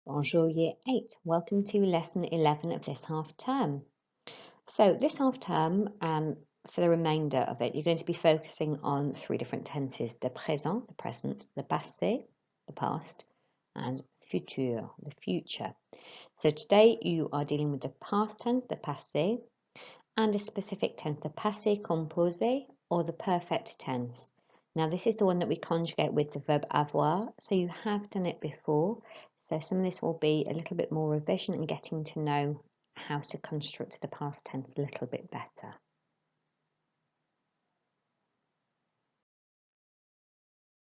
Bonjour Year 8. Welcome to Lesson 11 of this half term. So this half term, for the remainder of it, you're going to be focusing on three different tenses: the présent, the present, the passé, the past, and futur, the future. So today you are dealing with the past tense, the passé, and a specific tense, the passé composé, or the perfect tense. Now this is the one that we conjugate with the verb avoir, so you have done it before. So some of this will be a little bit more revision and getting to know how to construct the past tense a little bit better.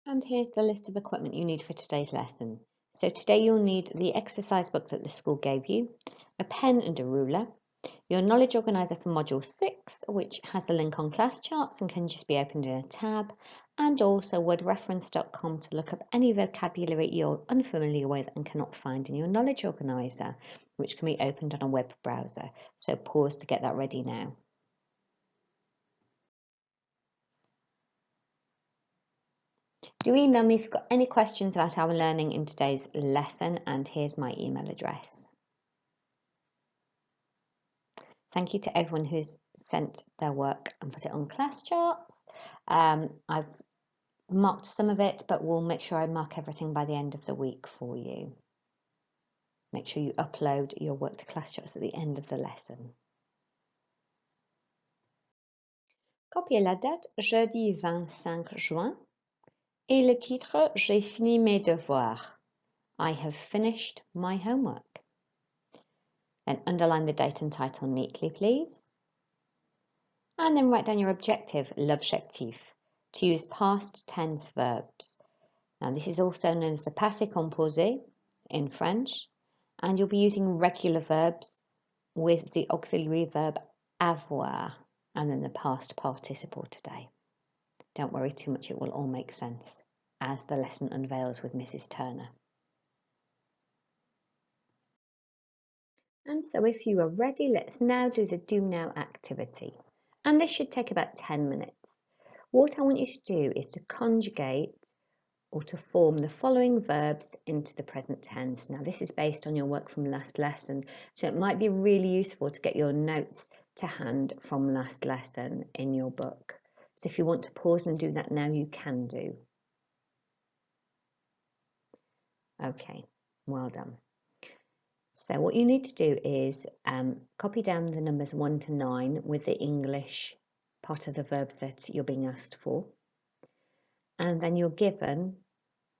And here's the list of equipment you need for today's lesson. So today you'll need the exercise book that the school gave you, a pen and a ruler, your knowledge organiser for Module 6, which has a link on class charts and can just be opened in a tab, and also wordreference.com to look up any vocabulary you're unfamiliar with and cannot find in your knowledge organiser, which can be opened on a web browser. So pause to get that ready now. Do email me if you've got any questions about our learning in today's lesson, and here's my email address. Thank you to everyone who's sent their work and put it on class charts. I've marked some of it, but we'll make sure I mark everything by the end of the week for you. Make sure you upload your work to class charts at the end of the lesson. Copiez la date, jeudi 25 juin, et le titre, j'ai fini mes devoirs. I have finished my homework. Then underline the date and title neatly, please. And then write down your objective, l'objectif, to use past tense verbs. Now this is also known as the passé composé in French, and you'll be using regular verbs with the auxiliary verb avoir and then the past participle today. Don't worry too much, it will all make sense as the lesson unveils with Mrs. Turner. And so if you are ready, let's now do the do now activity. And this should take about 10 minutes. What I want you to do is to conjugate or to form the following verbs into the present tense. Now this is based on your work from last lesson, so it might be really useful to get your notes to hand from last lesson in your book. So if you want to pause and do that now, you can do. Okay, well done. So what you need to do is copy down the numbers 1 to 9 with the English part of the verb that you're being asked for. And then you're given,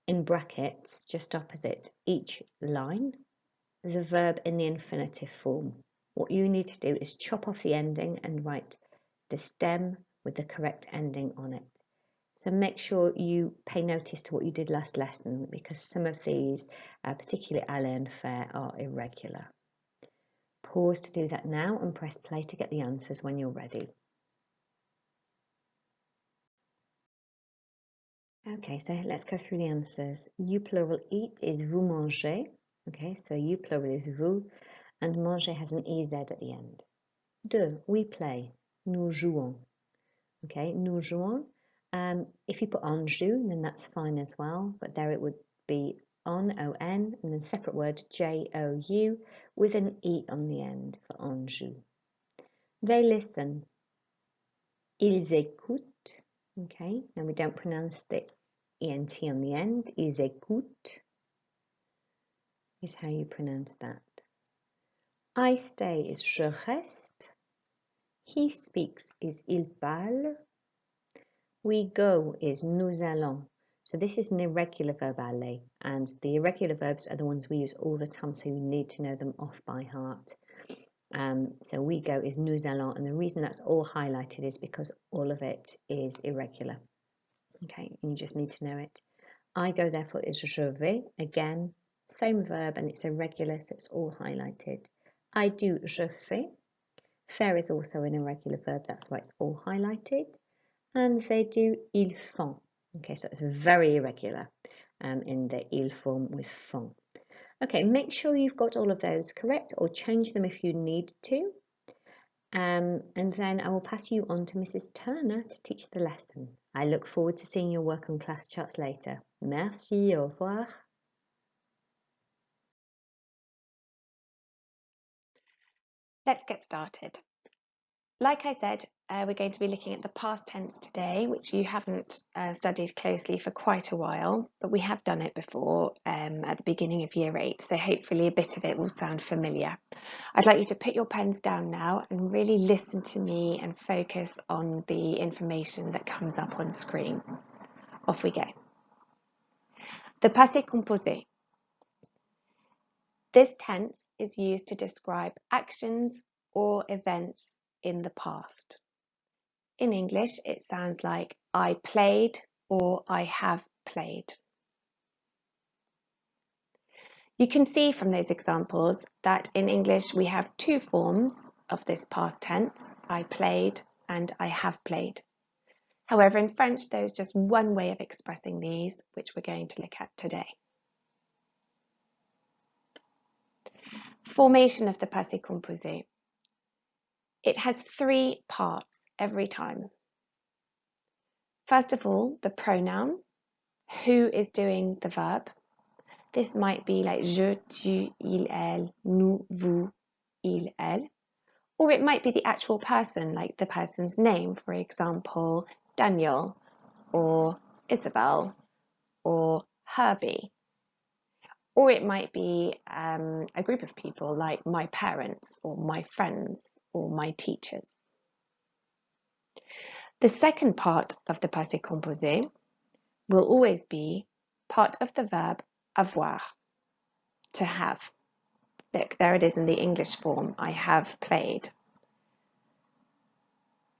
in brackets, just opposite each line, the verb in the infinitive form. What you need to do is chop off the ending and write the stem with the correct ending on it. So make sure you pay notice to what you did last lesson, because some of these, particularly aller and faire, are irregular. Pause to do that now and press play to get the answers when you're ready. Okay, so let's go through the answers. You plural eat is vous mangez. Okay, so you plural is vous, and manger has an EZ at the end. 2, we play. Nous jouons. Okay, nous jouons. If you put on joue, then that's fine as well, but there it would be on, O-N, and then separate word, J-O-U, with an E on the end for on joue. They listen. Ils écoutent. Okay, now we don't pronounce the ENT on the end. Ils écoutent is how you pronounce that. I stay is je reste. He speaks is il parle. We go is nous allons. So this is an irregular verb aller, and the irregular verbs are the ones we use all the time, so you need to know them off by heart. So we go is nous allons, and the reason that's all highlighted is because all of it is irregular. Okay, you just need to know it. I go therefore is je vais, again, same verb, and it's irregular, so it's all highlighted. I do, je fais. Faire is also an irregular verb, that's why it's all highlighted. And they do, ils font. Okay, so it's very irregular in the il form with font. Okay, make sure you've got all of those correct, or change them if you need to. And then I will pass you on to Mrs. Turner to teach the lesson. I look forward to seeing your work on class charts later. Merci, au revoir. Let's get started. Like I said, we're going to be looking at the past tense today, which you haven't studied closely for quite a while, but we have done it before at the beginning of year 8, so hopefully a bit of it will sound familiar. I'd like you to put your pens down now and really listen to me and focus on the information that comes up on screen. Off we go. The passé composé. This tense is used to describe actions or events in the past. In English, it sounds like I played or I have played. You can see from those examples that in English we have two forms of this past tense, I played and I have played. However, in French, there's just one way of expressing these, which we're going to look at today. Formation of the passé composé. It has three parts every time. First of all, the pronoun, who is doing the verb. This might be like je, tu, il, elle, nous, vous, il, elle. Or it might be the actual person, like the person's name, for example, Daniel, or Isabel, or Herbie. Or it might be a group of people, like my parents, or my friends, or my teachers. The second part of the passé composé will always be part of the verb avoir, to have. Look, there it is in the English form, I have played.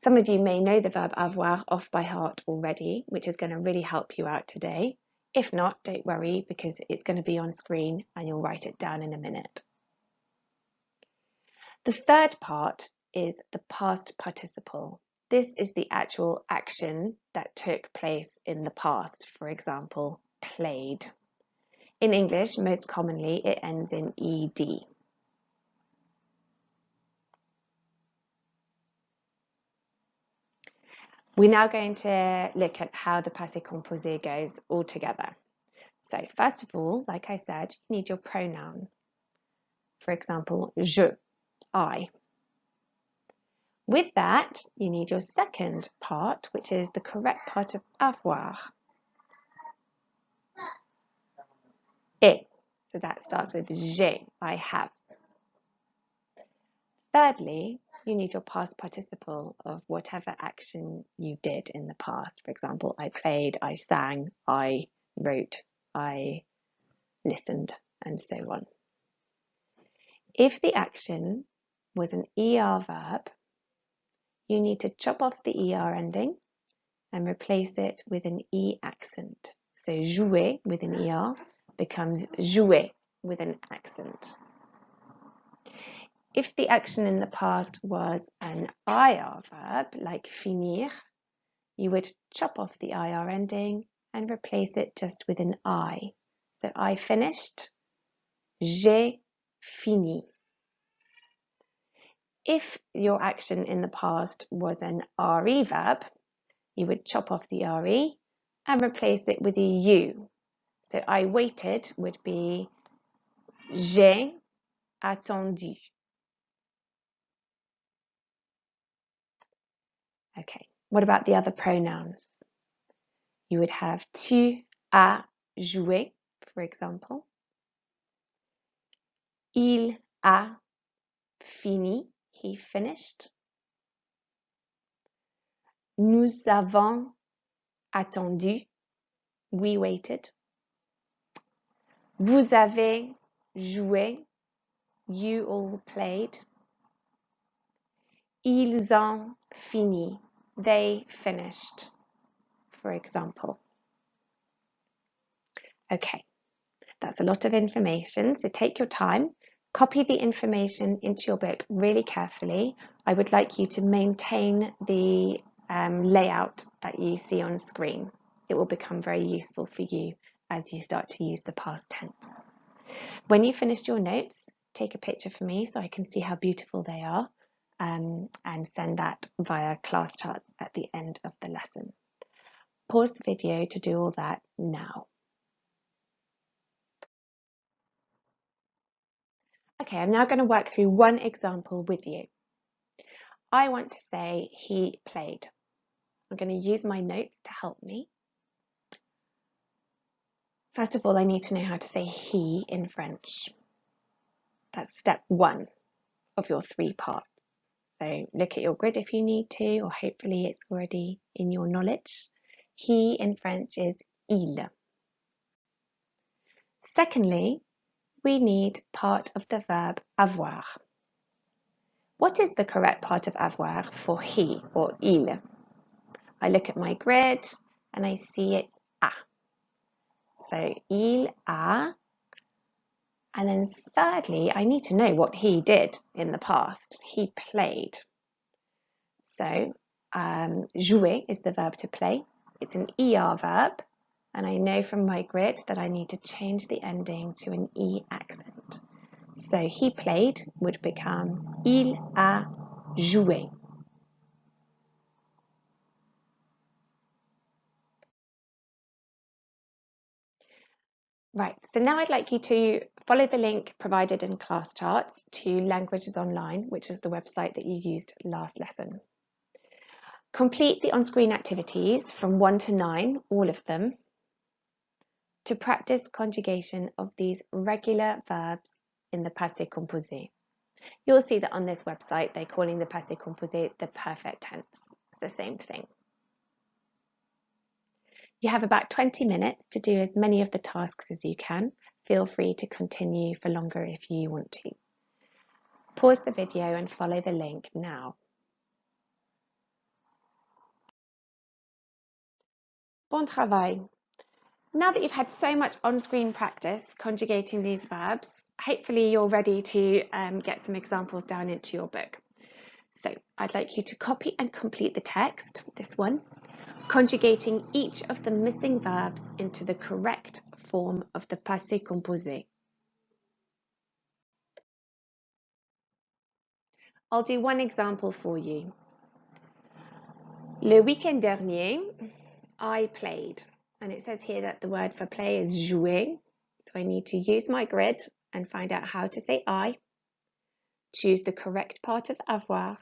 Some of you may know the verb avoir off by heart already, which is going to really help you out today. If not, don't worry, because it's going to be on screen and you'll write it down in a minute. The third part is the past participle. This is the actual action that took place in the past, for example, played. In English, most commonly, it ends in ed. We're now going to look at how the passé composé goes all together. So first of all, like I said, you need your pronoun. For example, je, I. With that, you need your second part, which is the correct part of avoir. Et. So that starts with j'ai, I have. Thirdly, you need your past participle of whatever action you did in the past. For example, I played, I sang, I wrote, I listened, and so on. If the action was an ER verb, you need to chop off the ER ending and replace it with an E accent. So jouer with an ER becomes jouer with an accent. If the action in the past was an IR verb, like finir, you would chop off the IR ending and replace it just with an I. So I finished, j'ai fini. If your action in the past was an RE verb, you would chop off the RE and replace it with a U. So I waited would be j'ai attendu. Okay, what about the other pronouns? You would have tu as joué, for example. Il a fini, he finished. Nous avons attendu, we waited. Vous avez joué, you all played. Ils ont fini, they finished, for example. Okay, that's a lot of information, so take your time. Copy the information into your book really carefully. I would like you to maintain the layout that you see on screen. It will become very useful for you as you start to use the past tense. When you've finished your notes, take a picture for me so I can see how beautiful they are, and send that via class charts at the end of the lesson. Pause the video to do all that now. Okay, I'm now going to work through one example with you. I want to say he played. I'm going to use my notes to help me. First of all, I need to know how to say he in French. That's step one of your 3 parts. So look at your grid if you need to, or hopefully it's already in your knowledge. He in French is il. Secondly, we need part of the verb avoir. What is the correct part of avoir for he or il? I look at my grid and I see it's a. So il a. And then thirdly, I need to know what he did in the past. He played. So jouer is the verb to play. It's an ER verb. And I know from my grid that I need to change the ending to an E accent. So he played would become il a joué. Right, so now I'd like you to follow the link provided in class charts to Languages Online, which is the website that you used last lesson. Complete the on-screen activities from 1 to 9, all of them, to practice conjugation of these regular verbs in the passé composé. You'll see that on this website they're calling the passé composé the perfect tense. It's the same thing. You have about 20 minutes to do as many of the tasks as you can. Feel free to continue for longer if you want to. Pause the video and follow the link now. Bon travail. Now that you've had so much on-screen practice conjugating these verbs, hopefully you're ready to get some examples down into your book. So I'd like you to copy and complete the text, this one, conjugating each of the missing verbs into the correct form of the passé composé. I'll do one example for you. Le week-end dernier, I played. And it says here that the word for play is jouer. So I need to use my grid and find out how to say I, choose the correct part of avoir,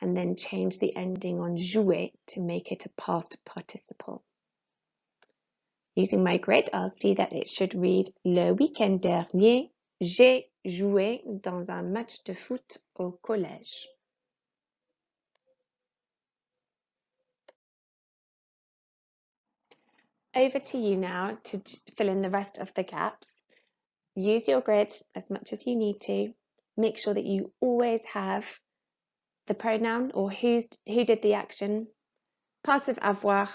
and then change the ending on jouer to make it a past participle. Using my grid, I'll see that it should read Le week-end dernier, j'ai joué dans un match de foot au collège. Over to you now to fill in the rest of the gaps. Use your grid as much as you need to. Make sure that you always have the pronoun or who did the action, part of avoir,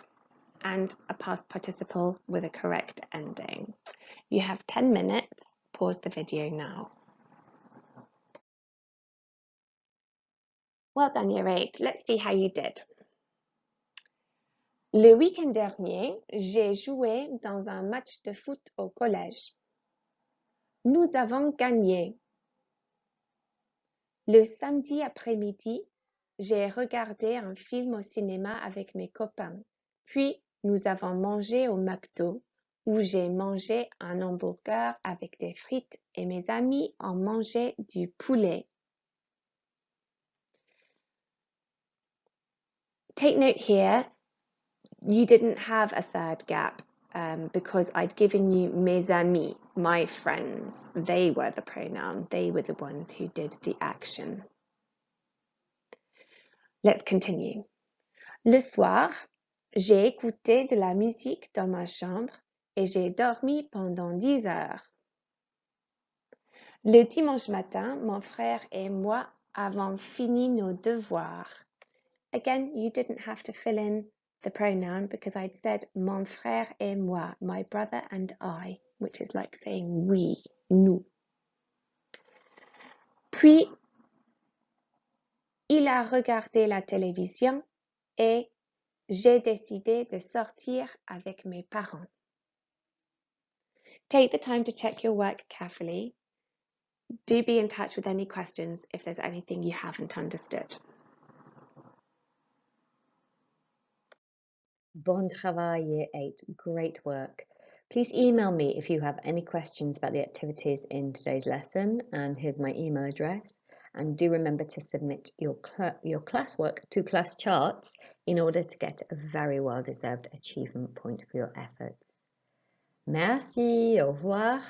and a past participle with a correct ending. You have 10 minutes. Pause the video now. Well done, Year 8. Let's see how you did. Le week-end dernier, j'ai joué dans un match de foot au collège. Nous avons gagné. Le samedi après-midi, j'ai regardé un film au cinéma avec mes copains. Puis, nous avons mangé au McDo, où j'ai mangé un hamburger avec des frites et mes amis ont mangé du poulet. Take note here, you didn't have a third gap because I'd given you mes amis, my friends. They were the pronoun. They were the ones who did the action. Let's continue. Le soir, j'ai écouté de la musique dans ma chambre et j'ai dormi pendant 10 heures. Le dimanche matin, mon frère et moi avons fini nos devoirs. Again, you didn't have to fill in the pronoun because I'd said mon frère et moi, my brother and I, which is like saying we, nous. Puis, il a regardé la télévision et j'ai décidé de sortir avec mes parents. Take the time to check your work carefully. Do be in touch with any questions if there's anything you haven't understood. Bon travail, Year 8. Great work. Please email me if you have any questions about the activities in today's lesson, and here's my email address. And do remember to submit your classwork to class charts in order to get a very well-deserved achievement point for your efforts. Merci, au revoir.